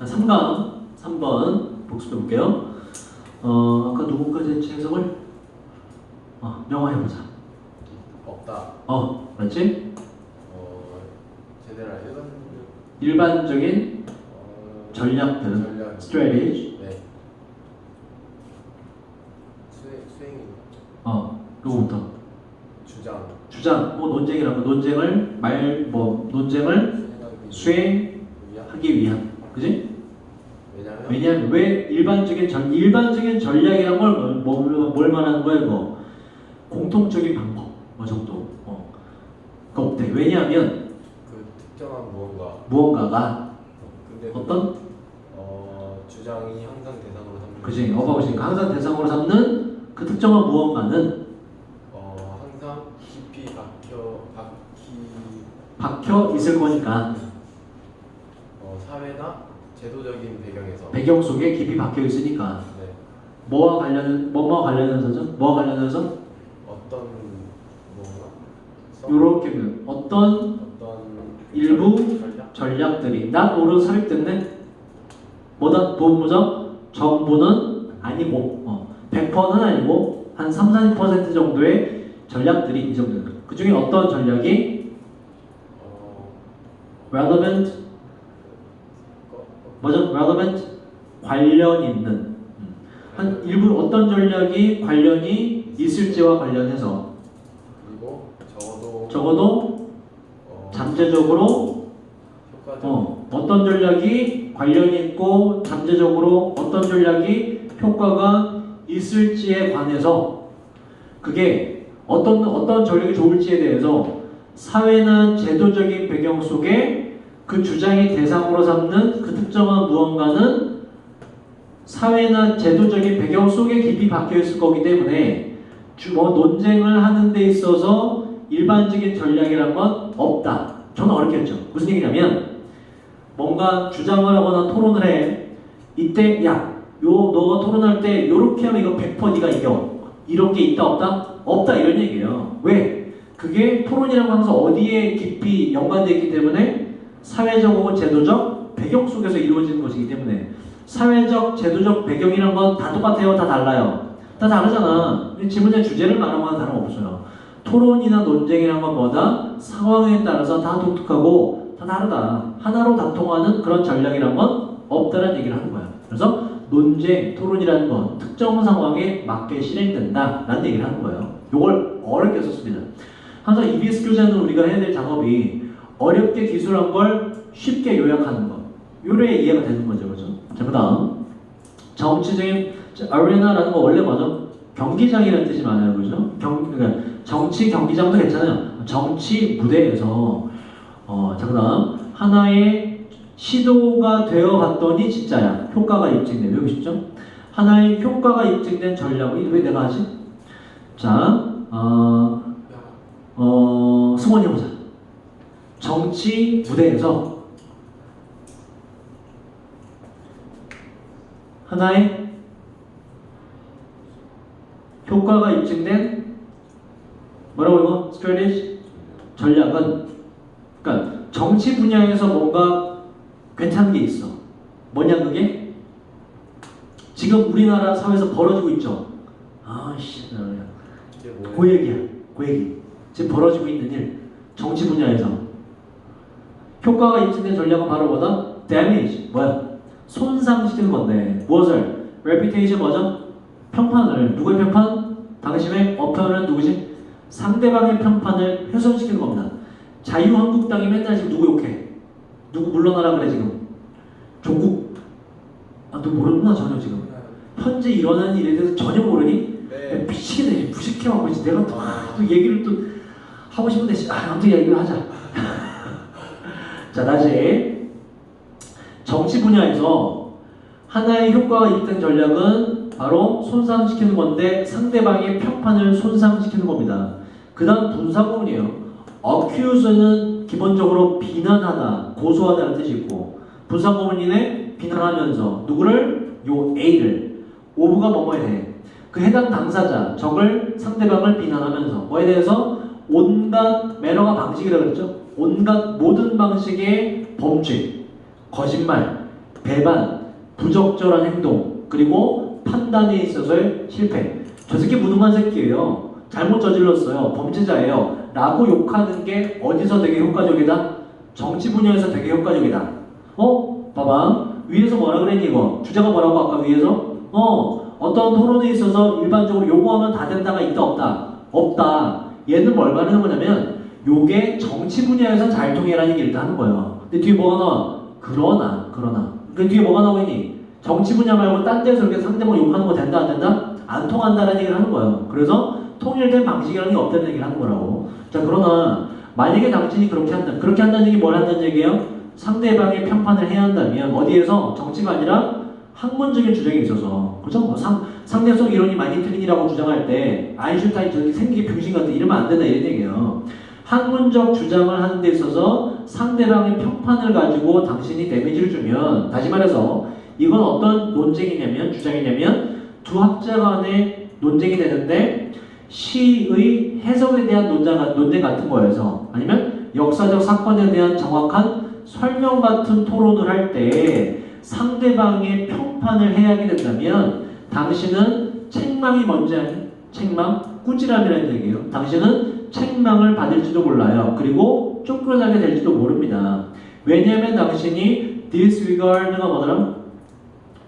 자, 3번 복습해 볼게요. 아까 누구까지 했지 해석을? 영어 해보자. 없다. 맞지? 제네럴 일반적인 전략들, strategy. 네. 수행. 누구부터? 주장. 논쟁이라고 논쟁을 수행하기 위한, 그지? 왜냐하면 왜 일반적인 전략이란 걸 뭘 말하는 거야 이거? 공통적인 방법 뭐 정도. 그거 없대. 왜냐하면 그 특정한 무언가가 근데 어떤 주장이 항상 대상으로 삼는. 그지? 어바웃이니까 항상 대상으로 삼는 그 특정한 무언가는 항상 깊이 박혀 있을 거니까. 사회나 제도적인 배경 속에 깊이 박혀 있으니까. 네. 뭐와 관련해서죠? 뭐와 관련해서? 어떤 요렇게 어떤 일부 전략들이 not all을 살 때는 뭐다? 도무적 전부는 아니고 100%는 아니고 한 30-40% 정도의 전략들이 이 정도. 그 중에 어떤 전략이 relevant relevant 관련 있는 한 일부 어떤 전략이 관련이 있을지와 관련해서 그리고 적어도 잠재적으로 어떤 전략이 관련이 있고 잠재적으로 어떤 전략이 효과가 있을지에 관해서 그게 어떤 전략이 좋을지에 대해서 사회나 제도적인 배경 속에 그 주장이 대상으로 삼는 그 특정한 무언가는 사회나 제도적인 배경 속에 깊이 박혀 있을 거기 때문에 논쟁을 하는 데 있어서 일반적인 전략이란 건 없다. 저는 어렵게 했죠. 무슨 얘기냐면 뭔가 주장을 하거나 토론을 해. 이때 너가 토론할 때 요렇게 하면 이거 100% 네가 이겨. 이런 게 있다 없다? 없다 이런 얘기예요. 왜? 그게 토론이라고 하면서 어디에 깊이 연관되어 있기 때문에 사회적이고 제도적 배경 속에서 이루어지는 것이기 때문에 사회적, 제도적 배경이란 건 다 똑같아요? 다 달라요? 다 다르잖아. 지문의 주제를 말하는 건 다름없어요. 토론이나 논쟁이란 건 뭐다? 상황에 따라서 다 독특하고 다 다르다. 하나로 다 통하는 그런 전략이란 건 없다는 얘기를 하는 거야. 그래서 논쟁, 토론이라는 건 특정 상황에 맞게 실행된다 라는 얘기를 하는 거예요. 이걸 어렵게 썼습니다. 항상 EBS 교재는 우리가 해야 될 작업이 어렵게 기술한 걸 쉽게 요약하는 거. 요래 이해가 되는 거죠. 그죠? 자, 그 다음 정치적인 arena라는 거 원래 뭐죠? 경기장이라는 뜻이 많아요. 그죠? 그러니까 정치 경기장도 괜찮아요. 정치 무대에서 자, 그 다음 하나의 시도가 되어 갔더니 진짜야. 효과가 입증돼. 외우고 싶죠? 하나의 효과가 입증된 전략이 왜 내가 하지? 자, 승원이 해보자. 정치 무대에서 하나의 효과가 입증된 뭐라고 이거? strategy? 전략은 그러니까 정치 분야에서 뭔가 괜찮은 게 있어. 뭐냐 그게? 지금 우리나라 사회에서 벌어지고 있죠. 그 얘기야. 그 얘기. 지금 벌어지고 있는 일. 정치 분야에서 효과가 입증된 전략은 바로 뭐다? damage. 뭐야? 손상시키는 건데 무엇을? reputation 뭐죠? 평판을. 누구의 평판? 당신의 어편은 누구지? 상대방의 평판을 훼손시키는 겁니다. 자유한국당이 맨날 지금 누구 욕해? 누구 물러나라 그래 지금? 조국? 너 모르는구나 전혀 지금. 현재 일어나는 일에 대해서 전혀 모르니? 네. 미치겠네. 무식해하고 있지. 내가 또 얘기를 또 하고 싶은데 아무튼 얘기를 하자. 자, 다시 정치 분야에서 하나의 효과가 입증된 전략은 바로 손상시키는 건데 상대방의 평판을 손상시키는 겁니다. 그 다음 분사구문이에요. accuse는 기본적으로 비난하다, 고소하다는 뜻이 있고 분사구문이네 비난하면서 누구를? 요 A를 of가 뭐뭐에 대해 그 해당 당사자, 적을 상대방을 비난하면서 뭐에 대해서 온갖 매너가 방식이라고 그랬죠? 온갖 모든 방식의 범죄, 거짓말, 배반, 부적절한 행동, 그리고 판단에 있어서의 실패. 저 새끼 무능한 새끼예요. 잘못 저질렀어요. 범죄자예요. 라고 욕하는 게 어디서 되게 효과적이다? 정치 분야에서 되게 효과적이다. 봐봐. 위에서 뭐라 그랬니 이거? 주제가 뭐라고 아까 위에서? 어떤 토론에 있어서 일반적으로 요구하면 다 된다가 있다 없다? 없다. 얘는 뭘 말하는 거냐면 요게 정치 분야에서 잘 통해라는 얘기를 하는 거예요. 근데 뒤에 뭐가 나와? 그러나. 그 뒤에 뭐가 나오니? 정치 분야 말고 딴 데서 이렇게 상대방 욕하는 거 된다 안 된다? 안 통한다라는 얘기를 하는 거예요. 그래서 통일된 방식이라는 게 없다는 얘기를 하는 거라고. 자, 그러나 만약에 당신이 그렇게 한다는 얘기 뭘 한다는 얘기예요? 상대방의 편판을 해야 한다면 어디에서? 정치가 아니라 학문적인 주장에 있어서, 그죠? 상대성 이론이 많이 틀린이라고 주장할 때 아인슈타인 저기 생기게 병신 같은 이러면 안 된다 이런 얘기예요. 학문적 주장을 하는 데 있어서 상대방의 편판을 가지고 당신이 데미지를 주면, 다시 말해서 이건 어떤 논쟁이냐면, 주장이냐면 두 학자 간의 논쟁이 되는데 시의 해석에 대한 논쟁 같은 거여서, 아니면 역사적 사건에 대한 정확한 설명 같은 토론을 할 때 상대방의 평판을 해야 하게 된다면 당신은 책망이 뭔지 아니? 책망? 꾸지람이라는 얘기예요. 당신은 책망을 받을지도 몰라요. 그리고 쫓겨나게 될지도 모릅니다. 왜냐하면 당신이 disregard가 뭐더라?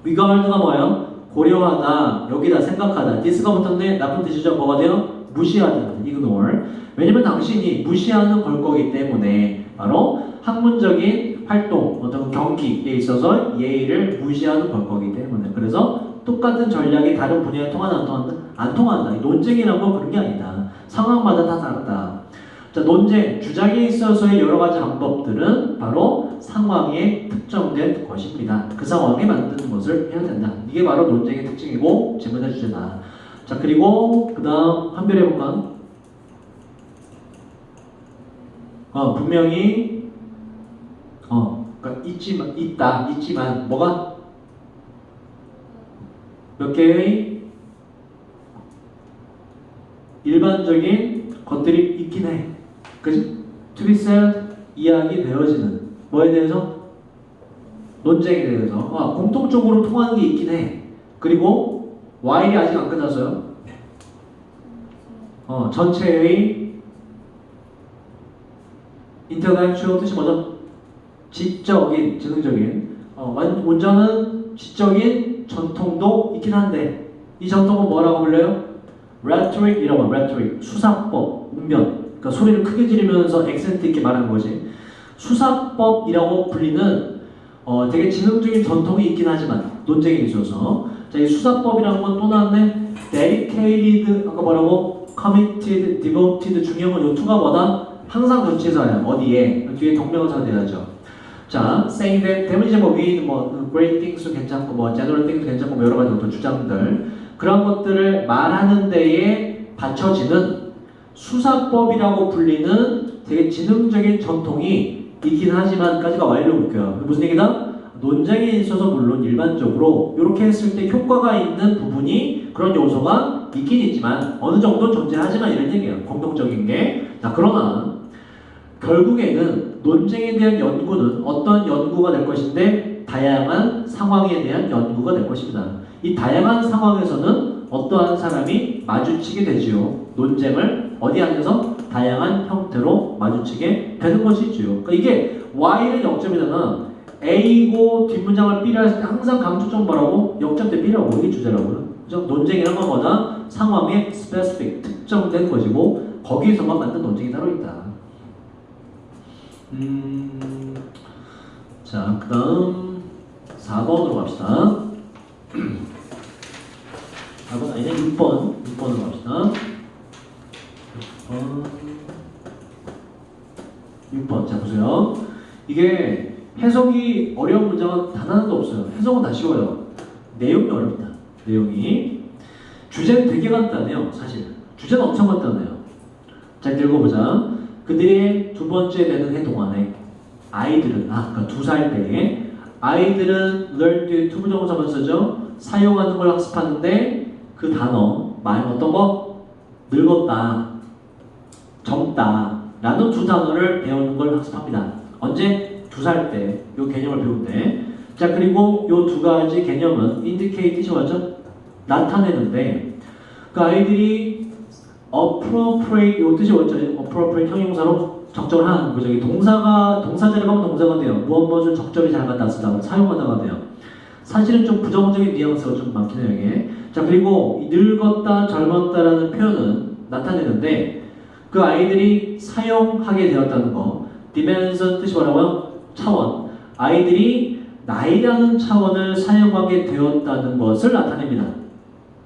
regard가 뭐예요? 고려하다, 여기다 생각하다. this가 붙었네. 나쁜 뜻이죠. 뭐가 돼요? 무시하다, ignore. 왜냐면 당신이 무시하는 걸 거기 때문에 바로 학문적인 활동, 어떤 경기에 있어서 예의를 무시하는 걸 거기 때문에. 그래서 똑같은 전략이 다른 분야에 통하나 안 통한다? 안 통한다. 논쟁이란 건 그런 게 아니다. 상황마다 다 다르다. 자, 논쟁, 주장에 있어서의 여러 가지 방법들은 바로 상황에 특정된 것입니다. 그 상황에 만드는 것을 해야 된다. 이게 바로 논쟁의 특징이고 질문의 주제다. 자, 그리고 그 다음 판별해볼까? 분명히 그러니까 있지만 뭐가? 몇 개의 일반적인 것들이 있긴 해. 그지? To be said, 이야기 되어지는 뭐에 대해서? 논쟁에 대해서 공통적으로 통하는 게 있긴 해. 그리고 while이 아직 안 끝났어요. 전체의 intellectual 뜻이 뭐죠? 지적인, 지능적인 원전은 지적인 전통도 있긴 한데 이 전통은 뭐라고 불려요? rhetoric이라고. rhetoric, 수사법, 웅변. 그러니까 소리를 크게 지르면서 액센트 있게 말하는 거지. 수사법이라고 불리는 되게 지능적인 전통이 있긴 하지만 논쟁에 있어서, 자, 이 수사법이라는 건 또 나왔네. dedicated, 아까 뭐라고? committed, devoted, 중요한 건 요 투가 뭐다? 항상 전치사야. 어디에? 뒤에 동명사가 돼야죠. 자, saying that, 대문 이제 뭐 위에 뭐 great things도 괜찮고 뭐 general things도 괜찮고 뭐 여러 가지 어떤 주장들, 그런 것들을 말하는 데에 받쳐지는 수사법이라고 불리는 되게 지능적인 전통이 있긴 하지만까지가 완료로 볼게요. 무슨 얘기다? 논쟁에 있어서 물론 일반적으로 이렇게 했을 때 효과가 있는 부분이, 그런 요소가 있긴 있지만 어느 정도 존재하지만 이런 얘기예요. 공통적인 게. 자, 그러나 결국에는 논쟁에 대한 연구는 어떤 연구가 될 것인데 다양한 상황에 대한 연구가 될 것입니다. 이 다양한 상황에서는 어떠한 사람이 마주치게 되지요. 논쟁을 어디 안에서? 다양한 형태로 마주치게 되는 것이지요. 그러니까 이게 Y는 0점이잖아. A고 뒷문장을 B를 했을 때 항상 강조점 뭐라고? 0점대 B라고. 이게 주제라고요. 그죠? 논쟁이란 건 뭐다? 상황에 specific, 특정된 것이고 거기에서만 만든 논쟁이 따로 있다. 자, 그 다음 4번으로 갑시다. 4번 아니네, 6번으로 갑시다. 6번. 자, 보세요. 이게 해석이 어려운 문장은 단 하나도 없어요. 해석은 다 쉬워요. 내용이 어렵다. 내용이. 주제는 되게 간단해요. 사실 주제는 엄청 간단해요. 자, 읽어보자. 그들의 두 번째 되는 해 동안에 아이들은, 그러니까 2살 때에 아이들은 learn 뒤에 투부정사만 쓰죠. 사용하는 걸 학습하는데 그 단어, 말 어떤 거? 늙었다, 젊다 라는 두 단어를 배우는 걸 학습합니다. 언제? 2살 때 이 개념을 배우는데, 자, 그리고 요 두 가지 개념은 indicate 뜻이 뭐죠? 나타내는데 그 아이들이 appropriate 요 뜻이 뭐죠? appropriate 형용사로 적절한 거죠. 이 동사자를 하면 동사가 돼요. 무엇을 적절히 잘 갖다 쓰다 사용하다가 돼요. 사실은 좀 부정적인 뉘앙스가 좀 많긴 해요, 이게. 자, 그리고 이 늙었다, 젊었다라는 표현은 나타내는데 그 아이들이 사용하게 되었다는 거. dimension 뜻이 뭐라고요? 차원. 아이들이 나이라는 차원을 사용하게 되었다는 것을 나타냅니다.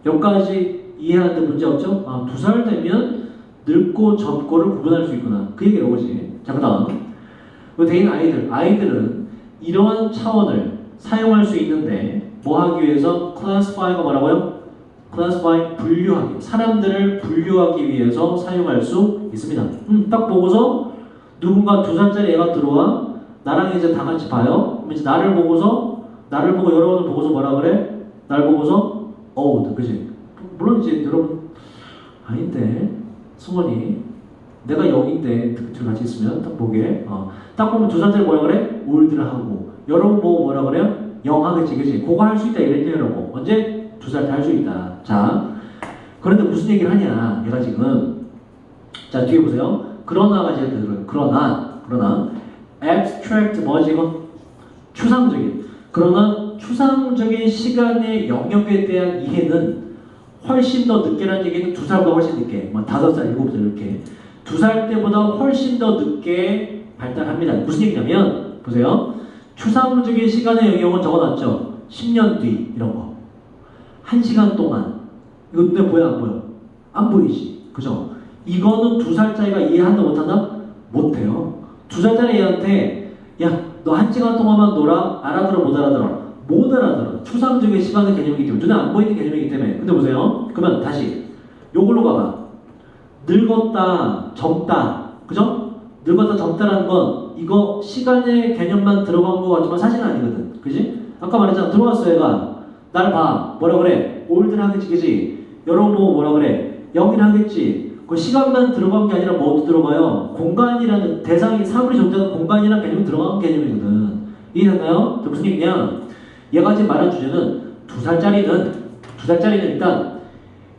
여기까지 이해하는데 문제 없죠? 아, 2살 되면 늙고 젊고를 구분할 수 있구나. 그 얘기가 오지. 자, 그 다음. 대인 아이들은 이러한 차원을 사용할 수 있는데 뭐 하기 위해서? classify가 뭐라고요? classify, 분류하기. 사람들을 분류하기 위해서 사용할 수 있습니다. 딱 보고서 누군가 2살짜리 애가 들어와 나랑 이제 다 같이 봐요. 그럼 이제 나를 보고 여러분을 보고서 뭐라 그래? 날 보고서 old, 그지? 물론 이제 여러분 아닌데 승원이 내가 여기인데 둘 같이 있으면 딱 보게 딱 보면 2살짜리 뭐라 그래? ol드를 하고 여러분 보고 뭐라 그래요? 영 하겠지, 그지? 그거 할 수 있다 이랬냐고. 언제? 2살 때 할 수 있다. 자, 그런데 무슨 얘기를 하냐? 얘가 지금 자 뒤에 보세요. 그러나가 제일 들어요. 그러나 abstract 뭐지 이거? 추상적인. 그러나 추상적인 시간의 영역에 대한 이해는 훨씬 더 늦게라는 얘기는 2살보다 훨씬 늦게, 뭐 5살, 7살 이렇게 2살 때보다 훨씬 더 늦게 발달합니다. 무슨 얘기냐면 보세요. 추상적인 시간의 영역은 적어놨죠. 10년 뒤 이런 거. 1시간 동안. 이거 눈에 보여 안 보여? 안 보이지. 그죠? 이거는 2살짜리가 이해한다 못한다? 못해요. 2살짜리 애한테 야, 너 1시간 동안만 놀아? 알아들어 못 알아들어? 못 알아들어. 추상적인 시간의 개념이기 때문에 눈에 안 보이는 개념이기 때문에. 근데 보세요. 그러면 다시 요걸로 가봐. 늙었다, 젊다. 그죠? 늙었다, 젊다라는 건 이거 시간의 개념만 들어간 것 같지만 사실은 아니거든. 그지? 아까 말했잖아. 들어왔어 얘가. 날 봐. 뭐라 그래? 올드를 하겠지, 그지? 여러분 보고 뭐라 그래? 영이를 하겠지. 그 시간만 들어간 게 아니라 뭐도 들어가요? 공간이라는 대상이 사물이 존재하는 공간이라는 개념이 들어간 개념이거든. 이해됐나요? 무슨 얘기냐? 얘가 지금 말한 주제는 2살짜리는 일단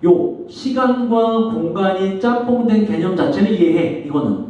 요 시간과 공간이 짬뽕된 개념 자체는 이해해. 이거는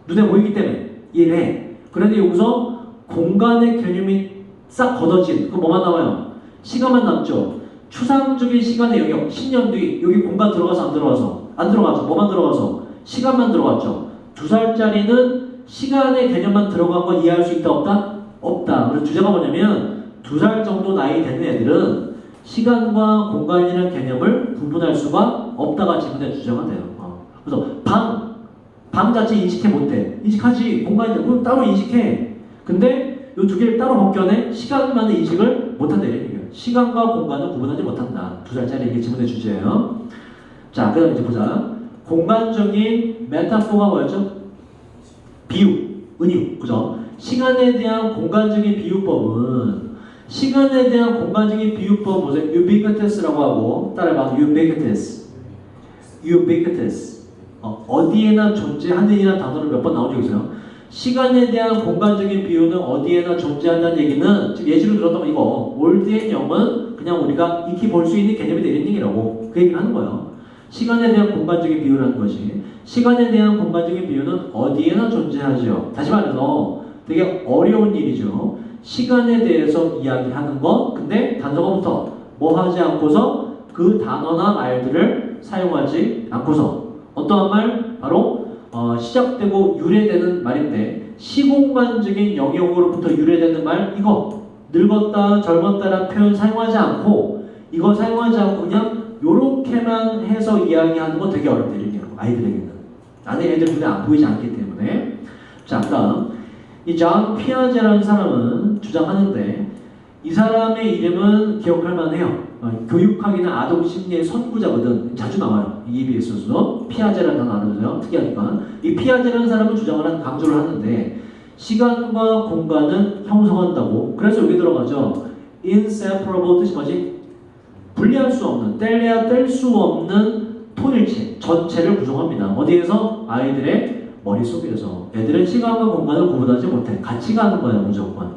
눈에 보이기 때문에 이해를 해. 그런데 여기서 공간의 개념이 싹 걷어진 그 뭐만 남아요? 시간만 남죠. 추상적인 시간의 영역 10년 뒤 여기 공간 들어가서 안 들어가서? 안 들어가죠. 뭐만 들어가서? 시간만 들어갔죠. 2살짜리는 시간의 개념만 들어간 건 이해할 수 있다 없다? 없다. 그래서 주제가 뭐냐면 2살 정도 나이 되는 애들은 시간과 공간이라는 개념을 구분할 수가 없다가 지금의 주제가 돼요. 그래서 방 자체 인식해 못해. 인식하지. 공간이 그럼 따로 인식해. 근데 이 두 개를 따로 벗겨내 시간만의 인식을 못한다. 이런 얘기예요. 시간과 공간을 구분하지 못한다. 2살짜리 이게 지금의 주제예요. 자, 그 다음에 이제 보자. 공간적인 메타포가 뭐였죠? 비유, 은유, 그죠? 시간에 대한 공간적인 비유법은 시간에 대한 공간적인 비유법 보세요. ubiquitous라고 하고 따라해봐. ubiquitous. 어디에나 존재하는 이라는 단어를 몇 번 나온 적 있어요. 시간에 대한 공간적인 비유는 어디에나 존재한다는 얘기는 지금 예시로 들었던 이거 올드의 영은 그냥 우리가 익히 볼 수 있는 개념이 되는 얘기라고 그 얘기를 하는 거예요. 시간에 대한 공간적인 비유라는 것이 시간에 대한 공간적인 비유는 어디에나 존재하죠. 다시 말해서 되게 어려운 일이죠. 시간에 대해서 이야기하는 것 근데 단서가 붙어 뭐 하지 않고서 그 단어나 말들을 사용하지 않고서 어떠한 말? 바로 시작되고 유래되는 말인데 시공간적인 영역으로부터 유래되는 말 이거 늙었다 젊었다라는 표현 사용하지 않고 이거 사용하지 않고 그냥 요렇게만 해서 이야기하는 거 되게 어렵다 이런 얘기예요. 아이들에게는 나는 애들 눈에 안 보이지 않기 때문에. 자, 그다음 이 존 피아제라는 사람은 주장하는데 이 사람의 이름은 기억할 만해요. 교육학이나 아동 심리의 선구자거든. 자주 나와요. EBS에서도 피아제라는 단어 알아두세요. 특이하니까 이 피아제라는 사람은 강조를 하는데 시간과 공간은 형성한다고. 그래서 여기 들어가죠. inseparable 뜻이 뭐지? 분리할 수 없는, 뗄래야 뗄 수 없는 통일체, 전체를 구성합니다. 어디에서? 아이들의 머릿속에서. 애들은 시간과 공간을 구분하지 못해. 같이 가는 거예요, 무조건.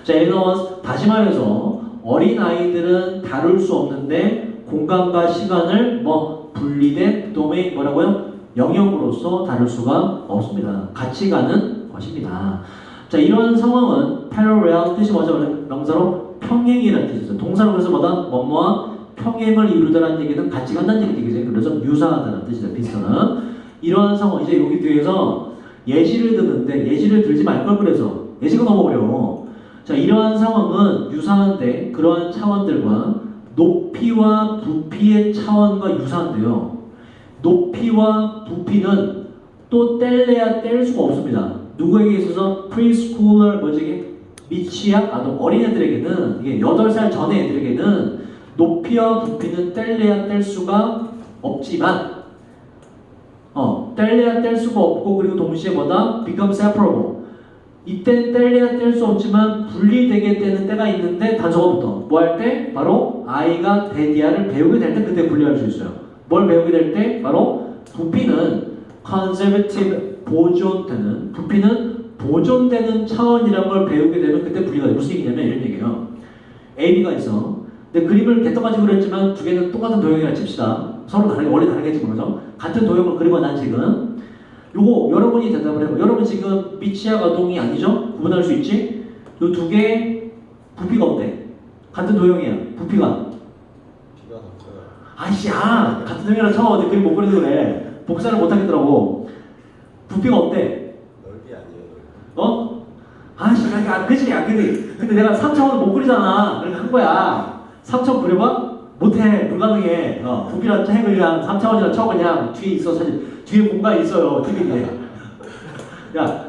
자, 엘리너먼스 다시 말해서 어린 아이들은 다룰 수 없는데 공간과 시간을 뭐 분리된 도메인 뭐라고요? 영역으로서 다룰 수가 없습니다. 같이 가는 것입니다. 자, 이런 상황은 parallel 뜻이 뭐죠? 명사로 평행이라는 뜻이죠. 동사로 그래서 뭐다? 뭐뭐와 평행을 이루다라는 얘기는 같이 간다는 얘기죠. 그래서 유사하다는 뜻이죠. 비슷한 이러한 상황 이제 여기 뒤에서 예시를 드는데 예시를 들지 말 걸 그래서 예시가 너무 어려워. 자, 이러한 상황은 유사한데 그러한 차원들과 높이와 부피의 차원과 유사한데요. 높이와 부피는 또 뗄래야 뗄 수가 없습니다. 누구에게 있어서 프리스쿨러 뭐지 이게 미취학 아동 어린애들에게는 이게 8살 전의 애들에게는 높이와 부피는 뗄래야 뗄 수가 없지만 뗄래야 뗄 수가 없고 그리고 동시에 뭐다? become separable. 이때 뗄래야 뗄 수 없지만 분리되게 되는 때가 있는데 단서가 붙어. 뭐 할 때? 바로 아이가 데디아를 배우게 될 때 그때 분리할 수 있어요. 뭘 배우게 될 때? 바로 부피는 conservative 보존되는 부피는 보존되는 차원이라는 걸 배우게 되면 그때 분리가 돼. 무슨 얘기냐면 이런 얘기예요. A, B가 있어. 근데 그림을 개떡같이 그렸지만 두 개는 똑같은 도형이라 칩시다. 서로 다르게 원래 다르겠지만 그죠? 같은 도형을 그리고 난 지금 요거 여러분이 대답을 해봐. 여러분 지금 미취학 아동이 아니죠? 구분할 수 있지? 요 두 개 부피가 어때? 같은 도형이야. 부피가 비가 더 커요. 아이씨야 같은 도형이라 쳐. 근데 그림 못 그려서 그래. 복사를 못 하겠더라고. 부피가 어때? 넓이 아니에요. 어? 아이씨 그치 야 근데 내가 3차원을 못 그리잖아. 그래서 한 거야. 3차원 그려봐? 못해. 불가능해. 부피랑 책을 그냥 3차원이라 쳐. 그냥 뒤에 있어. 사실 뒤에 공간이 있어요. TV에. 야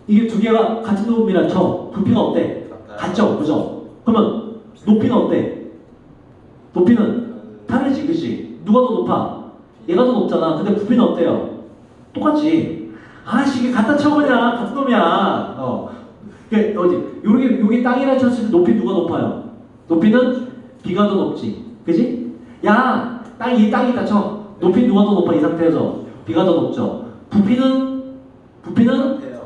이게 두 개가 같은 높이라 쳐. 부피가 어때? 같죠? 그죠? 그러면 높이는 어때? 높이는 다르지 그치? 누가 더 높아? 얘가 더 높잖아. 근데 부피는 어때요? 똑같지. 아씨 이게 갖다 쳐 그냥 같은 놈이야. 그러니까 여기 땅이라 쳤을 때 높이 누가 높아요? 높이는 B가 더 높지. 그지? 야 이 땅이 있다 쳐. 높이 누가 더 높아 이 상태에서? B가 더 높죠. 부피는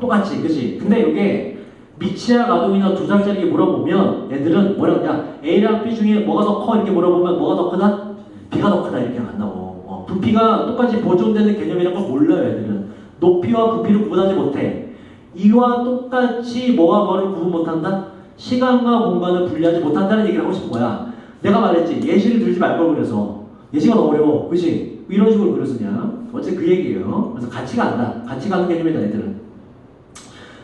똑같지. 그지? 근데 이게 미취학 아동이나 2살짜리에게 물어보면 애들은 뭐라고 야 A랑 B 중에 뭐가 더 커? 이렇게 물어보면 뭐가 더 크다? B가 더 크다 이렇게 간다고. 부피가 똑같이 보존되는 개념이란 걸 몰라요 애들은. 높이와 부피를 구분하지 못해. 이와 똑같이 뭐와 뭐를 구분 못한다? 시간과 공간을 분리하지 못한다는 얘기를 하고 싶은 거야. 내가 말했지 예시를 들지 말 걸 그래서 예시가 너무 어려워. 그치? 이런 식으로 그렸으냐? 어째 그 얘기예요. 그래서 같이 간다. 같이 가는 개념이다 애들은.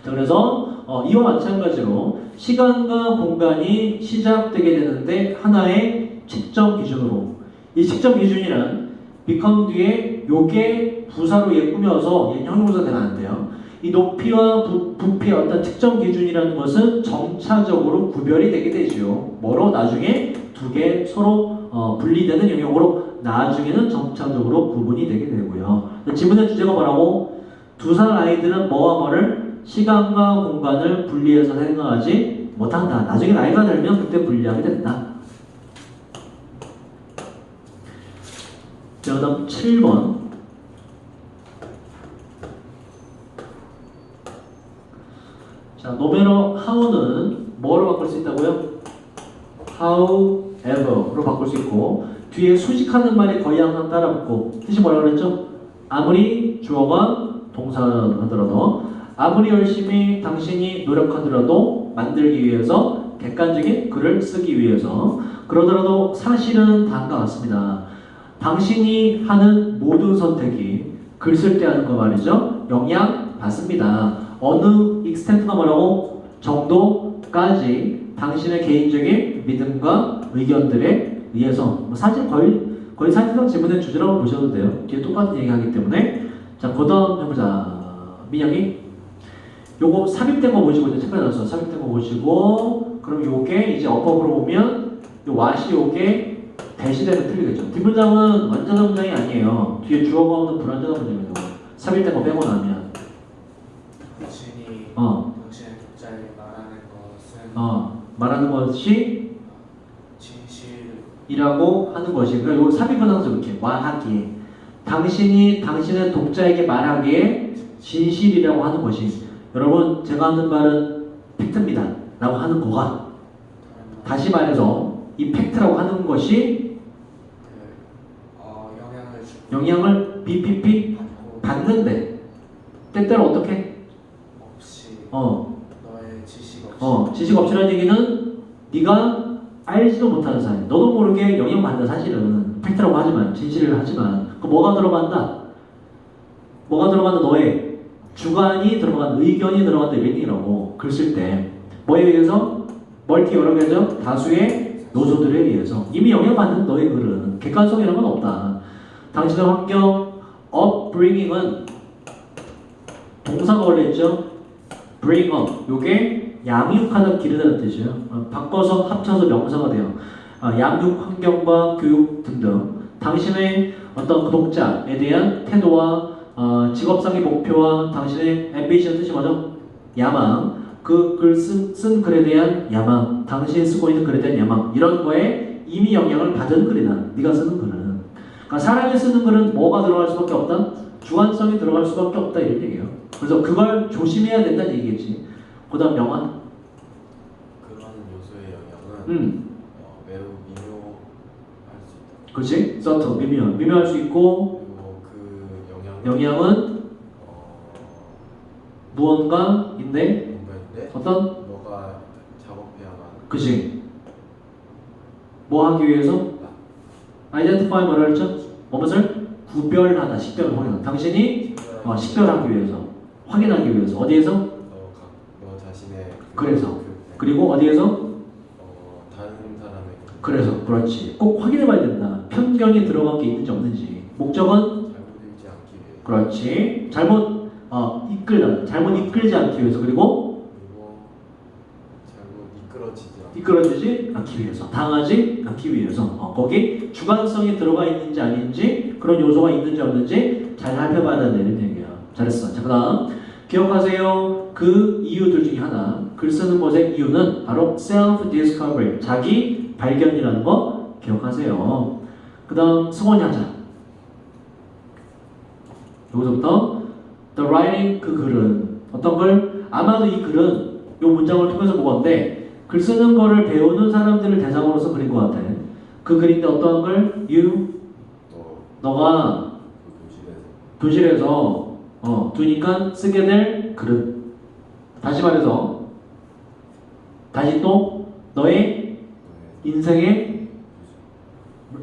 자 그래서 이와 마찬가지로 시간과 공간이 시작되게 되는데 하나의 측정 기준으로 이 측정 기준이란 become 뒤에 요게 부사로 얘 꾸며서 얘 형용사 되면 안 돼요. 이 높이와 부피의 어떤 특정 기준이라는 것은 점차적으로 구별이 되게 되죠. 뭐로? 나중에 두 개 서로 분리되는 영역으로 나중에는 점차적으로 구분이 되게 되고요. 지문의 주제가 뭐라고? 2살 아이들은 뭐와 뭐를 시간과 공간을 분리해서 생각하지 못한다. 나중에 나이가 들면 그때 분리하게 된다. 자, 그 다음 7번. 자, 노메러 how는 뭐로 바꿀 수 있다고요? however로 바꿀 수 있고 뒤에 수식하는 말이 거의 항상 따라 붙고 뜻이 뭐라고 그랬죠? 아무리 주어가 동사하더라도 아무리 열심히 당신이 노력하더라도 만들기 위해서 객관적인 글을 쓰기 위해서 그러더라도 사실은 다음과 같습니다. 당신이 하는 모든 선택이 글 쓸 때 하는 거 말이죠. 영향 받습니다. 어느 익스텐트가 뭐라고? 정도까지 당신의 개인적인 믿음과 의견들에 의해서 사실 거의 사실상 지문의 주제라고 보셔도 돼요. 뒤에 똑같은 얘기하기 때문에 자, 그 다음 해보자. 민혁이 요거 삽입된 거 보시고 이제 책까지 나왔어. 삽입된 거 보시고 그럼 요게 이제 어법으로 보면 요 what이 요게 대시되면 틀리겠죠. 뒷문장은 완전한 문장이 아니에요. 뒤에 주어가 없는 불완전한 문장이에요. 삽입된 거 빼고 나면 당신이 당신의 독자에게 말하는 것이 진실이라고 하는 것이 그러니까 요 삽입은 항상 이렇게 말하기에 당신이 당신의 독자에게 말하기에 진실이라고 하는 것이 여러분 제가 하는 말은 팩트입니다. 라고 하는 거가 다시 말해서 이 팩트라고 하는 것이 영향을 영향을 BPP 받고 받는데 때때로 어떻게? 없이 어, 너의 지식 없이 지식 없이라는 얘기는 네가 알지도 못하는 사이 너도 모르게 영향받는다 사실은 팩트라고 하지만 진실을 하지만 그 뭐가 들어간다? 뭐가 들어간다? 너의 주관이 들어간다 의견이 들어간다 이런 얘기라고 글 쓸 때 뭐에 의해서? 멀티 여러 개죠? 다수의 요소들에 의해서 이미 영향받는 너의 글은 객관성이라는 건 없다. 당신의 환경 upbringing은 동사가 원래 있죠? bring up 요게 양육하다 기르다는 뜻이에요. 바꿔서 합쳐서 명사가 돼요. 양육 환경과 교육 등등 당신의 어떤 구독자에 대한 태도와 직업상의 목표와 당신의 ambition 뜻이 뭐죠? 야망 그 글 쓴 글에 대한 야망 당신이 쓰고 있는 글에 대한 야망 이런 거에 이미 영향을 받은 글이다. 네가 쓰는 글은 그러니까 사람이 쓰는 글은 뭐가 들어갈 수밖에 없다? 주관성이 들어갈 수밖에 없다 이런 얘기예요. 그래서 그걸 조심해야 된다는 얘기겠지. 그 다음 영화 그런 요소의 영향은 매우 미묘할 수 있다. 그렇지? 서터 미묘할 수 있고 그리고 그 영향은 무언가인데 뭔가인데 어떤 너가 작업해야만 그치 뭐 하기 위해서 identify 뭐라 했죠? 무엇을 구별하다 식별을 확인하다 당신이 식별하기 위해서 확인하기 위해서 어디에서? 너 자신의 그래서 그리고 어디에서? 다른 사람의 그래서 그렇지 꼭 확인해봐야 된다. 편견이 들어간 게 있는지 없는지 목적은? 잘못 읽지 않기 위해 그렇지 잘못 잘못 이끌지 않기 위해서 그리고 잘못 이끌어지지 않기 위해서 당하지 않기 위해서 거기 주관성이 들어가 있는지 아닌지 그런 요소가 있는지 없는지 잘 살펴봐야 되는 얘기야. 잘했어. 자 그다음 기억하세요. 그 이유들 중에 하나 글 쓰는 것의 이유는 바로 self-discovery 자기 발견이라는 거 기억하세요. 그 다음 승원이 하자. 여기서부터 the writing 그 글은 어떤 글? 아마도 이 글은 이 문장을 통해서 보건데 글 쓰는 거를 배우는 사람들을 대상으로서 그린 것 같아. 그 글인데 어떠한 글? 너가 교실에서 두니까 쓰게 될 글은 다시 말해서 다시 또 너의 인생의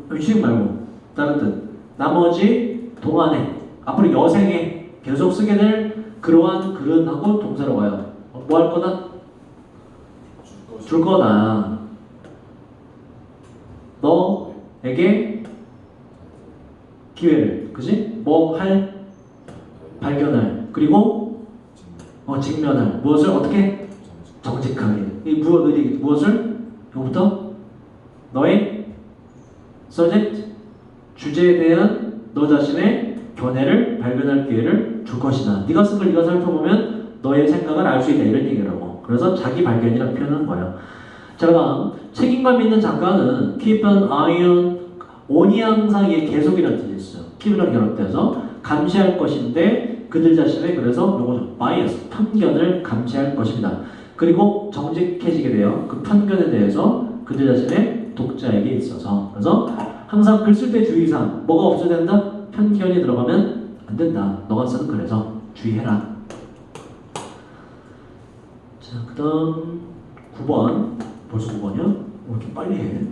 휴식 말고 다른 뜻 나머지 동안에 앞으로 여생에 계속 쓰게 될 그러한 글은 하고 동사로 와요. 뭐 할 거다? 줄 거다. 너에게 기회를 그지? 뭐 할? 발견할 그리고 직면할 무엇을 어떻게? 정직하게 무엇을? 이거부터 너의 subject 주제에 대한 너 자신의 견해를 발견할 기회를 줄 것이다. 네가 쓴 걸 네가 살펴보면 너의 생각을 알 수 있다 이런 얘기라고. 그래서 자기 발견이라고 표현하는 거예요. 자 그다음 책임감 있는 작가는 keep an eye on on이 항상 이게 계속이라는 뜻이 있어요. keep이랑 결합돼서 감시할 것인데 그들 자신의 그래서 요거죠. bias 편견을 감시할 것입니다. 그리고 정직해지게 돼요. 그 편견에 대해서 그들 자신의 독자에게 있어서 그래서 항상 글 쓸 때 주의사항 뭐가 없어야 된다? 편견이 들어가면 안 된다. 너가 쓰는 글에서 주의해라. 자, 그 다음 9번 벌써 9번이야? 왜 이렇게 빨리 해?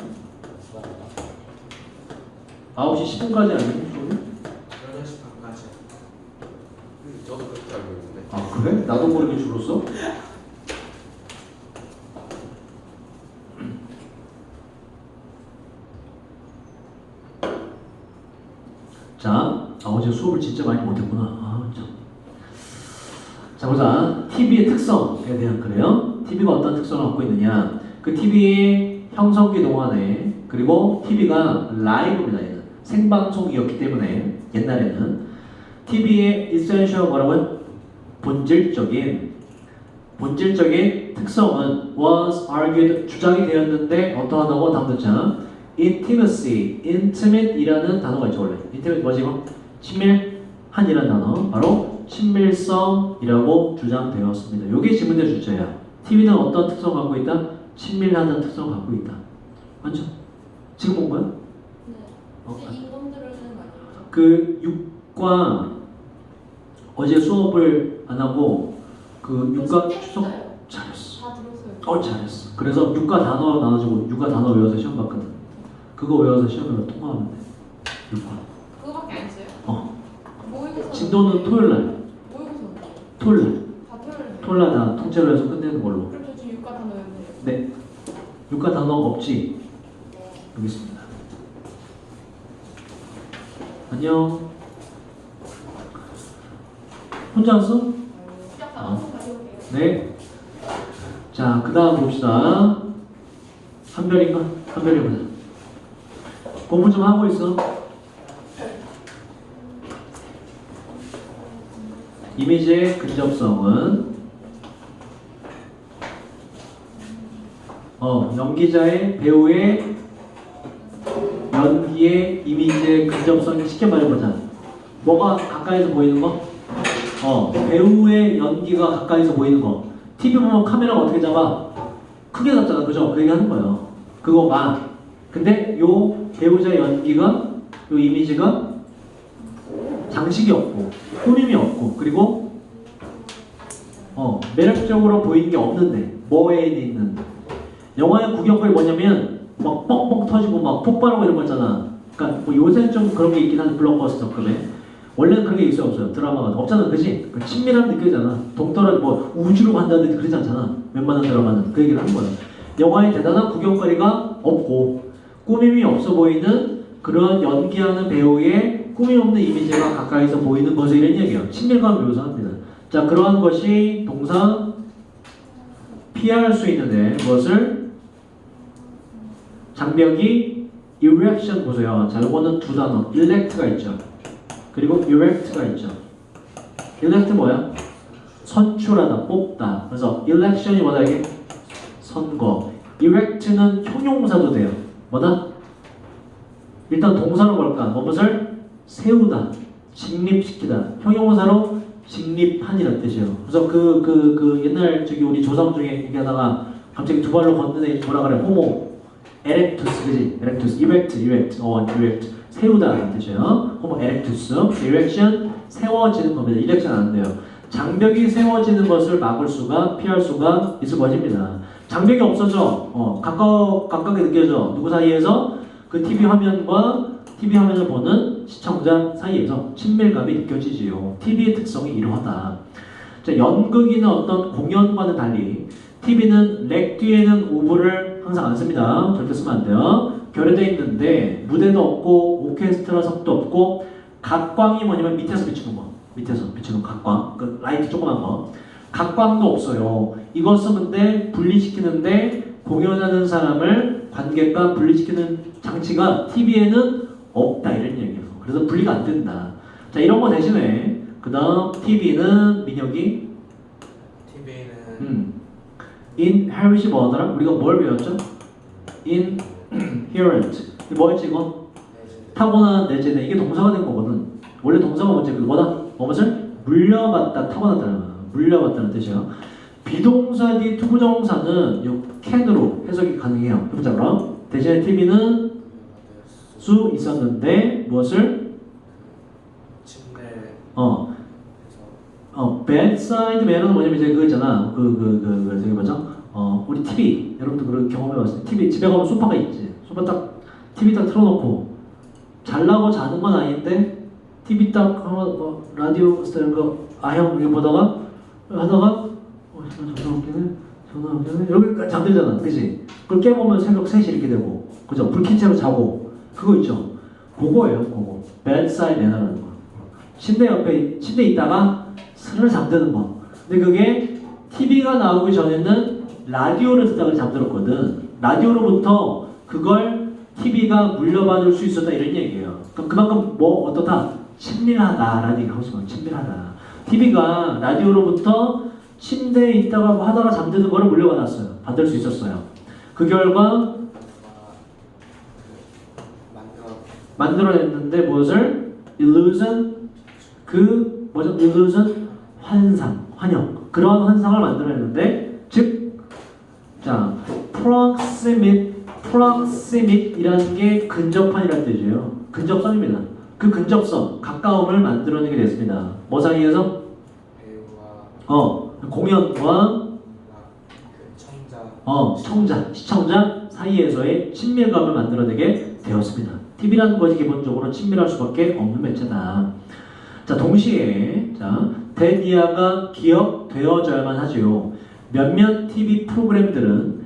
9시 10분까지 아니니? 8시 반까지 저도 그렇게 알고 있는데 아 그래? 나도 모르게 줄었어? 자, 어제 수업을 진짜 많이 못했구나. 참. 자, 보자. TV의 특성에 대한 글이에요. TV가 어떤 특성을 갖고 있느냐. 그 TV의 형성기 동안에 그리고 TV가 라이브입니다. 얘는. 생방송이었기 때문에 옛날에는 TV의 essential 뭐라고요? 본질적인 특성은 was argued 주장이 되었는데 어떠하다고 담당자 intimacy이라는 단어가 있죠 원래. intimate 뭐지 이거? 친밀한이라는 단어 바로 친밀성이라고 주장되었습니다. 이게 지문의 주제야. TV는 어떤 특성을 갖고 있다? 친밀하다는 특성을 갖고 있다. 맞죠? 지금 본 거야? 네. 어, 이제 인공들을 쓰는 거 아니에요? 그 6과 어제 수업을 안 하고 그 6과 추석 했어요. 잘했어. 다 들었어요. 잘했어. 그래서 6과 단어 나눠주고 6과 단어 외워서 시험 봤거든. 그거 외워서 시험을 통과하면 돼. 6과. 그거밖에 안 했어요? 모의고사. 진도는 토요일날. 모의고사. 토요일날. 다 토요일. 토요일날 다 통째로 해서 끝내는 걸로. 그럼 저 지금 6과 단어 외우네요. 네. 6과 단어 없지? 여기 있습니다. 안녕. 혼자 왔어? 시작 단어 한번 가져올게요. 네. 자, 그 다음 봅시다. 한별인가? 한별이보자. 공부 좀 하고 있어. 이미지의 근접성은 연기자의 배우의 연기의 이미지의 근접성이 쉽게 말해보자. 뭐가 가까이서 보이는 거? 배우의 연기가 가까이서 보이는 거. TV 보면 카메라가 어떻게 잡아? 크게 잡잖아, 그죠? 그 얘기 하는 거예요. 그거만. 근데 요 배우자의 연기가, 요 이미지가 장식이 없고, 꾸밈이 없고, 그리고 매력적으로 보이는 게 없는데, 뭐에 있는데. 영화의 구경거리 뭐냐면, 막 뻥뻥 터지고, 막 폭발하고 이런 거 있잖아. 그러니까 뭐 요새는 좀 그런 게 있긴 한데, 블록버스터급에. 원래는 그런 게 있어요, 없어요? 드라마가 없잖아, 그지? 그 친밀함 느껴지잖아. 동떨어져 뭐 우주로 간다든지 그러지 않잖아. 웬만한 드라마는 그 얘기를 하는 거야. 영화에 대단한 구경거리가 없고 꾸밈이 없어 보이는 그런 연기하는 배우의 꾸밈 없는 이미지가 가까이서 보이는 것을 이런 얘기예요. 친밀감을 묘사합니다. 자, 그러한 것이 동사 피할 수 있는데 무엇을? 장벽이 erection 보세요. 자, 이거는 두 단어 elect가 있죠. 그리고 erect가 있죠. elect 뭐야? 선출하다, 뽑다. 그래서 election이 뭐다 이게? 선거. erect는 형용사도 돼요. 뭐다? 일단 동사로 볼까? 무엇을? 세우다, 직립시키다. 형용사로 직립한이라는 뜻이에요. 그래서 그 옛날 저기 우리 조상 중에 얘기하다가 갑자기 두 발로 걷는 애 뭐라 그래? 호모. erectus, 그지? erectus, erect. 세우다라는 뜻이에요. 호모 erectus, erection, 세워지는 겁니다. erection 안 돼요. 장벽이 세워지는 것을 막을 수가, 피할 수가 있을 것입니다. 장벽이 없어져. 가깝게 느껴져. 누구 사이에서? 그 TV 화면과 TV 화면을 보는 시청자 사이에서 친밀감이 느껴지지요. TV의 특성이 이러하다. 자, 연극이나 어떤 공연과는 달리 TV는 렉 뒤에는 오브를 항상 안 씁니다. 절대 쓰면 안 돼요. 결여되어 있는데 무대도 없고 오케스트라 석도 없고 각광이 뭐냐면 밑에서 비추는 거. 밑에서 비추는 각광. 그 라이트 조그만 거. 각광도 없어요. 이거 쓰는데 분리시키는데 공연하는 사람을 관객과 분리시키는 장치가 TV에는 없다 이런 얘기예요. 그래서 분리가 안 된다. 자, 이런 거 대신에 그 다음 TV는 민혁이 TV는 inherit이 뭐더라? 우리가 뭘 배웠죠? inherent. 뭐였지 이거? 타고난 내재네. 이게 동사가 된 거거든. 원래 동사가 뭔지 그거다? 뭐엇을? 물려받다, 타고났다는 거야. 물려받다는 뜻이에요. 비동사 뒤 투부정사는 요 can으로 해석이 가능해요. 해보자 그럼. 대신에 TV는 수 있었는데 무엇을? 침대 bedside manner는 뭐냐면 이제 그거 있잖아. 저기 뭐죠? 우리 TV 여러분도 그런 경험해봤을 때 TV 집에 가면 소파가 있지. 소파 딱 TV 딱 틀어놓고 잘라고 자는 건 아닌데 TV 딱 라디오 스타일 거 아형 이렇게 보다가 하다가 전화 오기네 여기까지 잠들잖아, 그지? 그걸 깨보면 새벽 3시 이렇게 되고, 그죠? 불 킨 채로 자고 그거 있죠? 그거예요, 그거. bedside manner라는 거. 침대 옆에 침대 있다가 스르르 잠드는 거. 근데 그게 TV가 나오기 전에는 라디오를 듣다가 잠들었거든. 라디오로부터 그걸 TV가 물려받을 수 있었다 이런 얘기예요. 그럼 그만큼 뭐 어떻다? 친밀하다라는 얘기를 하고 있어요. 친밀하다. TV가 라디오로부터 침대에 있다가 뭐 하다가 잠드는 거를 물려받았어요. 받을 수 있었어요. 그 결과 만들어냈는데 무엇을? illusion, illusion? 환상, 환영. 그러한 환상을 만들어냈는데 즉 자, proximity이라는 게 근접한이라는 뜻이에요. 근접성입니다. 그 근접성, 가까움을 만들어내게 됐습니다. 뭐 사이에서? 배우와 공연과 그 청자 시청자 사이에서의 친밀감을 만들어내게 되었습니다. TV라는 것이 기본적으로 친밀할 수밖에 없는 매체다. 자, 동시에 대미아가 기억되어져야만 하지요. 몇몇 TV 프로그램들은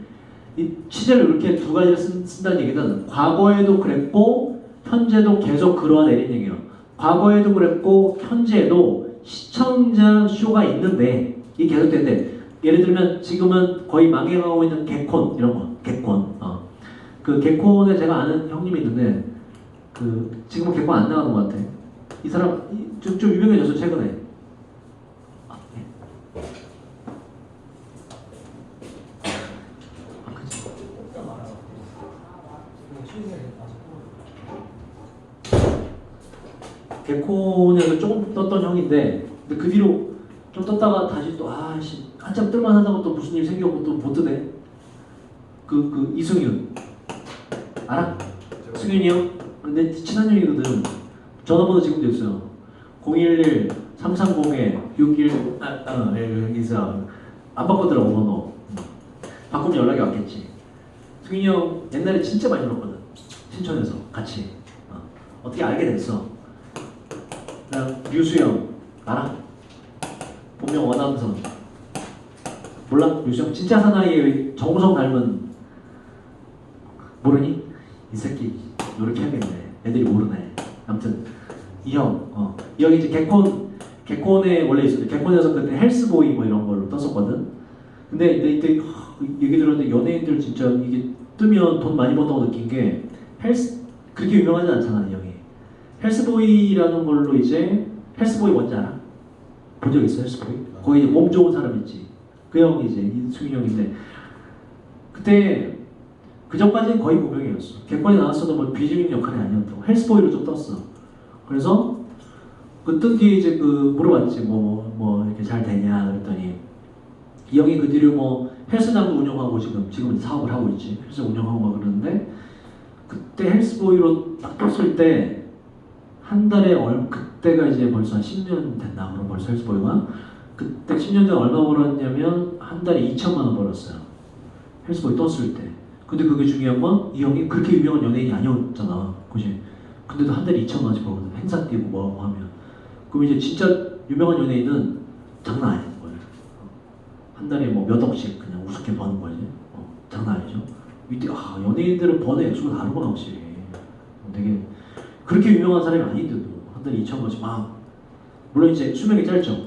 이 취재를 이렇게 두 가지를 쓴다는 얘기는 과거에도 그랬고 현재도 계속 그러하다는 얘기예요. 과거에도 그랬고 현재에도 시청자 쇼가 있는데 이게 계속 되는데 예를 들면 지금은 거의 망해가고 있는 개콘 이런 거 개콘 그 개콘에 제가 아는 형님이 있는데 그 지금은 개콘 안 나가는 것 같아. 이 사람 좀 유명해졌어 최근에. 개콘에서 조금 떴던 형인데 근데 그 뒤로 좀 떴다가 다시 또 아씨 한참 뜰만하다고 또 무슨 일 생겼고 또 못 뜨네. 그 이승윤 알아? 승윤이 형? 내 친한 형이거든. 전화번호 지금도 있어요. 011-330-61 여기서 안 바꿨더라고 번호. 바꾸면 연락이 왔겠지. 승윤이 형 옛날에 진짜 많이 들었거든. 신촌에서 같이 어떻게 알게 됐어. 류수영 알아? 본명 원암선 몰라? 류수영 진짜 사나이의 정우성 닮은 모르니? 이 새끼 노력해야겠네. 애들이 모르네. 아무튼 이 형, 이 형이 이제 개콘에 원래 있었는데 개콘에서 그때 헬스보이 뭐 이런 걸로 떴었거든. 근데 이때 얘기 들었는데 연예인들 진짜 이게 뜨면 돈 많이 번다고 느낀 게 그렇게 유명하지 않잖아 이 형이. 헬스보이라는 걸로 이제 헬스보이 뭔지 알아? 본 적 있어 헬스보이? 거기 이제 몸 좋은 사람 있지. 그 형이 이제 이승윤 형인데 그때 그 전까지는 거의 무명이었어. 개콘에 나왔어도 뭐 비주얼 역할이 아니었고 헬스보이로 좀 떴어. 그래서 그 뜬 뒤에 이제 그 물어봤지 뭐 이렇게 잘 되냐 그랬더니 이 형이 그 뒤로 뭐 헬스장도 운영하고 지금 사업을 하고 있지. 헬스 운영하고 막 그러는데 그때 헬스보이로 딱 떴을 때 한 달에 그때가 이제 벌써 한 10년 됐나 그럼 벌써 헬스보이가 그때 10년 전에 얼마 벌었냐면 한 달에 2천만 원 벌었어요. 헬스보이 떴을 때. 근데 그게 중요한 건 이 형이 그렇게 유명한 연예인이 아니었잖아. 그지? 근데도 한 달에 2천만 원씩 벌거든. 행사 뛰고 뭐 하면. 그럼 이제 진짜 유명한 연예인은 장난 아닌 거예요. 한 달에 뭐 몇 억씩 그냥 우습게 버는 거지. 장난 아니죠. 이때 연예인들은 버는 액수가 다르구나 확실히. 되게 그렇게 유명한 사람이 아닌데도 한 달에 2천만 원씩 막. 물론 이제 수명이 짧죠.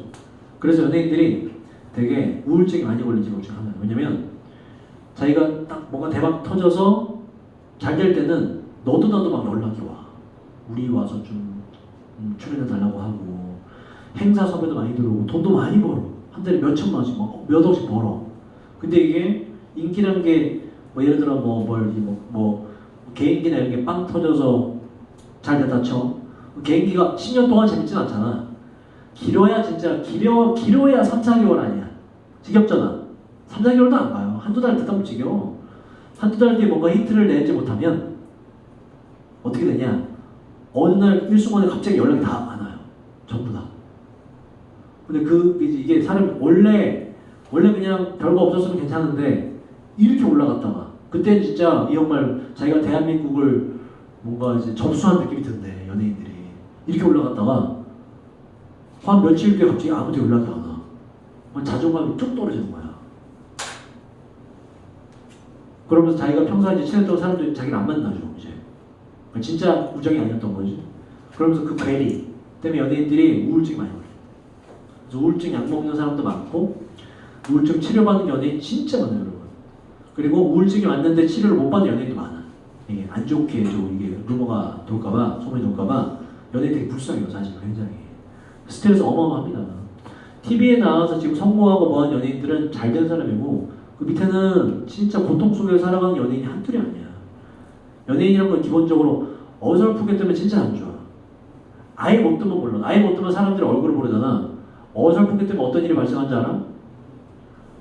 그래서 연예인들이 되게 우울증이 많이 걸린 직업 중 하나예요. 왜냐면 자기가 딱 뭔가 대박 터져서 잘 될 때는 너도 나도 막 연락이 와. 우리 와서 좀 출연해 달라고 하고 행사 섭외도 많이 들어오고 돈도 많이 벌어. 한 달에 몇 천만 원씩 몇 억씩 벌어. 근데 이게 인기라는 게 뭐 예를 들어 뭐 개인기나 이런 게 빵 터져서 잘 됐다 쳐. 개인기가 10년 동안 재밌진 않잖아. 길어야 3, 4개월 아니야. 지겹잖아. 3, 4개월도 안 가요. 한두 달 듣다 보면 지겨워. 한두 달 뒤에 뭔가 히트를 내지 못하면 어떻게 되냐? 어느 날 일순간에 갑자기 연락이 다 안 와요. 전부 다. 근데 이게 사람이 원래 그냥 별거 없었으면 괜찮은데 이렇게 올라갔다가 그때 진짜 이 형말 자기가 대한민국을 뭔가 이제 접수한 느낌이 든대. 연예인들이 이렇게 올라갔다가 한 며칠 뒤에 갑자기 아무도 연락이 안 와. 자존감이 쭉 떨어지는 거야. 그러면서 자기가 평소에 이제 친했던 사람들이 자기를 안 만나죠. 이제 진짜 우정이 아니었던 거지. 그러면서 그 괴리 때문에 연예인들이 우울증이 많이 걸려. 그래서 우울증 약 먹는 사람도 많고 우울증 치료받는 연예인 진짜 많아요, 여러분. 그리고 우울증이 왔는데 치료를 못 받는 연예인도 많아. 이게 안 좋게 이게 루머가 돌까봐 소문이 돌까봐 연예인 되게 불쌍해요, 사실 굉장히. 스트레스 어마어마합니다. TV에 나와서 지금 성공하고 뭐하는 연예인들은 잘 된 사람이고 그 밑에는 진짜 고통 속에 살아가는 연예인이 한둘이 아니야. 연예인이라는 건 기본적으로 어설프게 뜨면 진짜 안 좋아. 아예 못 뜨면 몰라. 아예 못 뜨면 사람들이 얼굴을 모르잖아. 어설프게 뜨면 어떤 일이 발생하는지 알아?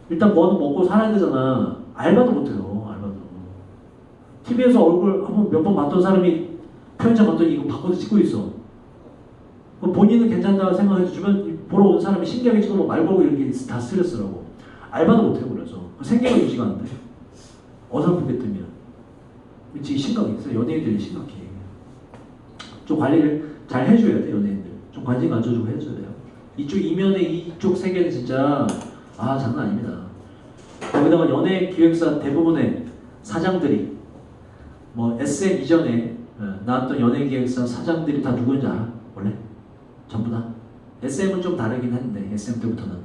일단 뭐는 먹고 살아야 되잖아. 알바도 못해요. 알바도. TV에서 얼굴 한번 몇 번 봤던 사람이 편의점 갔더니 이거 바꿔서 찍고 있어. 본인은 괜찮다고 생각해주면 보러 온 사람이 신기하게 찍으면 말 걸고 이런 게 다 스트레스라고. 알바도 못해요. 그래서 생계가 유지가 안 돼. 어설프게 뜨면 지금 심각해 있어요. 연예인들이 심각해. 좀 관리를 잘 해줘야 돼. 연예인들 좀 관심 가져주고 해줘야 돼요. 이쪽 이면에 이쪽 세계는 진짜 장난 아닙니다. 거기다가 연예 기획사 대부분의 사장들이 뭐 SM 이전에 나왔던 연예 기획사 사장들이 다 누구인지 알아? 원래? 전부 다? SM은 좀 다르긴 했는데 SM 때부터는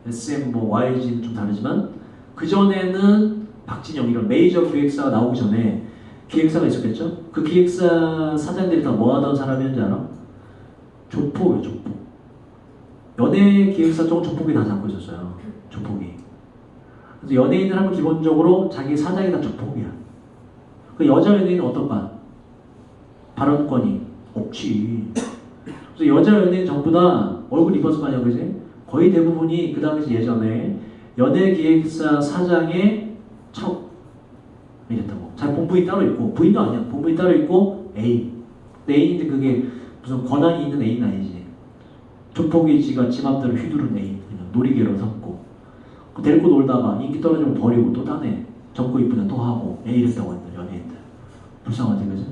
SM 뭐 YG는 좀 다르지만 그 전에는 박진영 이런 메이저 기획사가 나오기 전에 기획사가 있었겠죠? 그 기획사 사장들이 다 뭐 하던 사람이었는지 알아? 조폭이에요. 조폭. 연예 기획사 쪽은 조폭이 다 잡고 있었어요. 조폭이. 그래서 연예인을 하면 기본적으로 자기 사장이 다 조폭이야. 그 여자 연예인은 어떨까? 발언권이 없지. 그래서 여자 연예인 전부 다 얼굴 입어서 많이 하고 그지? 거의 대부분이 그 당시 예전에 연예 기획사 사장의 이랬다고. 자기 본부인 따로 있고 부인도 아니야. 본부인 따로 있고 애인. 애인인데 그게 무슨 권한이 있는 애인 아니지. 조폭이 지가 지 맘대로 휘두른 애인. 그냥 놀이개로 삼고. 데리고 놀다가 인기 떨어지면 버리고 또 딴 애. 젊고 이쁘다 또 하고 애 이랬다고 했는 연예인들. 불쌍하지 그지?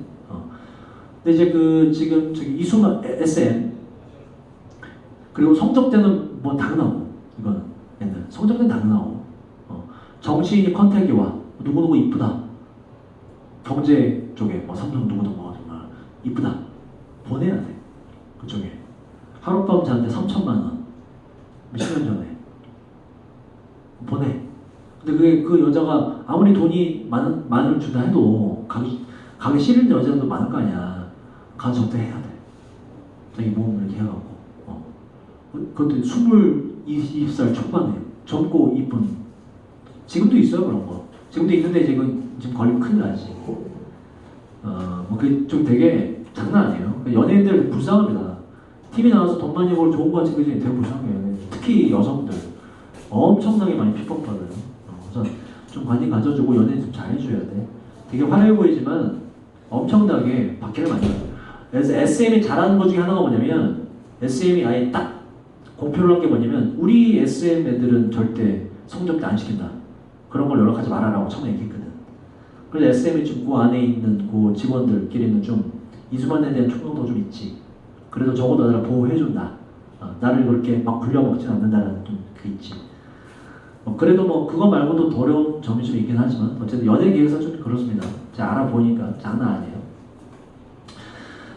근데 이제 지금 저기 이수만 SM 그리고 성적대는 뭐 당연하고 이거는 옛날 성적대는 당연하고 정치인이 컨택이 와 누구누구 이쁘다 경제 쪽에 뭐 삼성 누구누구 정말 이쁘다 보내야 돼 그쪽에 하룻밤 자는데 3천만 원 몇십 년 전에 보내. 근데 그게 그 여자가 아무리 돈이 많을 준다 해도 가기 싫은 여자도 많을 거 아니야. 가서 접대해야 돼. 자기 모험을 이렇게 해갖고. 그것도 20살 초반에 젊고 이쁜. 지금도 있어요 그런 거. 지금도 있는데 지금 걸리면 큰일 나지. 그게 좀 되게 장난 아니에요. 연예인들 불쌍합니다. TV 나와서 돈 많이 벌 좋은 거 같이 그지 되게 불쌍해요. 특히 여성들 엄청나게 많이 핍박받아요. 그래서 좀 관심 가져주고 연예인 좀 잘해줘야 돼. 되게 화려해 보이지만 엄청나게 박해를 많이 해요. 그래서 SM이 잘하는 것 중에 하나가 뭐냐면 SM이 아예 딱 공표를 한 게 뭐냐면 우리 SM 애들은 절대 성적대 안 시킨다. 그런 걸 연락하지 말아라고 처음에 얘기했거든. 그래서 SM이 좀 그 안에 있는 그 직원들끼리는 좀 이수만에 대한 충동도 좀 있지. 그래도 적어도 나를 보호해준다. 나를 그렇게 막 굴려먹진 않는다는 좀 그 있지. 그래도 뭐 그거 말고도 더 어려운 점이 좀 있긴 하지만 어쨌든 연예 기획사 좀 그렇습니다. 제가 알아보니까 장난 아니에요.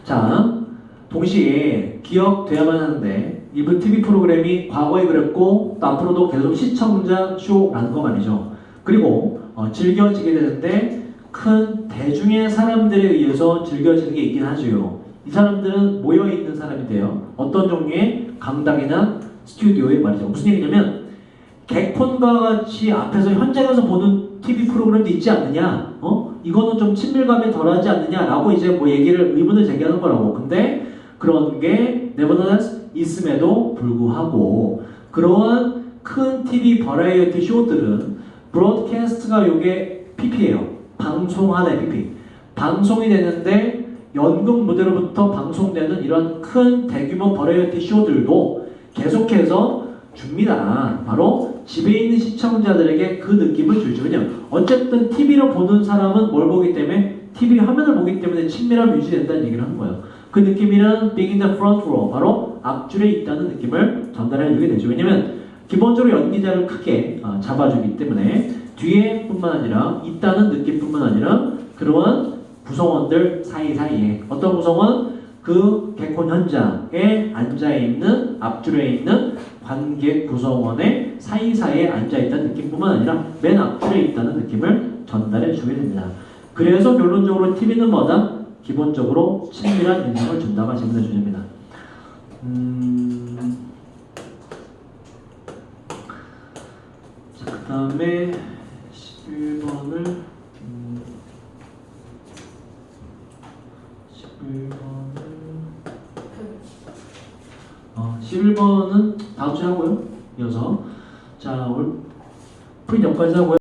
자, 동시에 기억돼야만 하는데 이번 TV 프로그램이 과거에 그랬고 또 앞으로도 계속 시청자 쇼라는 거 말이죠. 그리고 즐겨지게 되는데 큰 대중의 사람들에 의해서 즐겨지는 게 있긴 하죠. 이 사람들은 모여있는 사람인데요. 어떤 종류의 강당이나 스튜디오에 말이죠. 무슨 얘기냐면 개콘과 같이 앞에서 현장에서 보는 TV 프로그램도 있지 않느냐? 이거는 좀 친밀감이 덜하지 않느냐라고 이제 뭐 얘기를 의문을 제기하는 거라고. 근데 그런 게 nevertheless 있음에도 불구하고 그러한 큰 TV 버라이어티 쇼들은 브로드캐스트가 요게 PP예요. 방송하나의 PP. 방송이 되는데 연극 무대로부터 방송되는 이런 큰 대규모 버라이어티 쇼들도 계속해서 줍니다. 바로 집에 있는 시청자들에게 그 느낌을 주죠. 왜냐면 어쨌든 TV로 보는 사람은 뭘 보기 때문에 TV 화면을 보기 때문에 친밀함이 유지된다는 얘기를 하는 거예요. 그 느낌이란 being in the front row, 바로 앞줄에 있다는 느낌을 전달해 주게 되죠. 왜냐면 기본적으로 연기자를 크게 잡아주기 때문에 뒤에 뿐만 아니라 있다는 느낌뿐만 아니라 그러한 구성원들 사이사이에 어떤 구성원? 그 개콘 현장에 앉아있는 앞줄에 있는 관객 구성원의 사이사이에 앉아있다는 느낌뿐만 아니라 맨 앞줄에 있다는 느낌을 전달해 주게 됩니다. 그래서 결론적으로 TV는 뭐다? 기본적으로 친밀한 인상을 준다가 질문해 주십니다. 자, 그 다음에 11번을 11번은 다음 주에 하고요. 이어서 자, 오늘 프린 여기까지 하고요.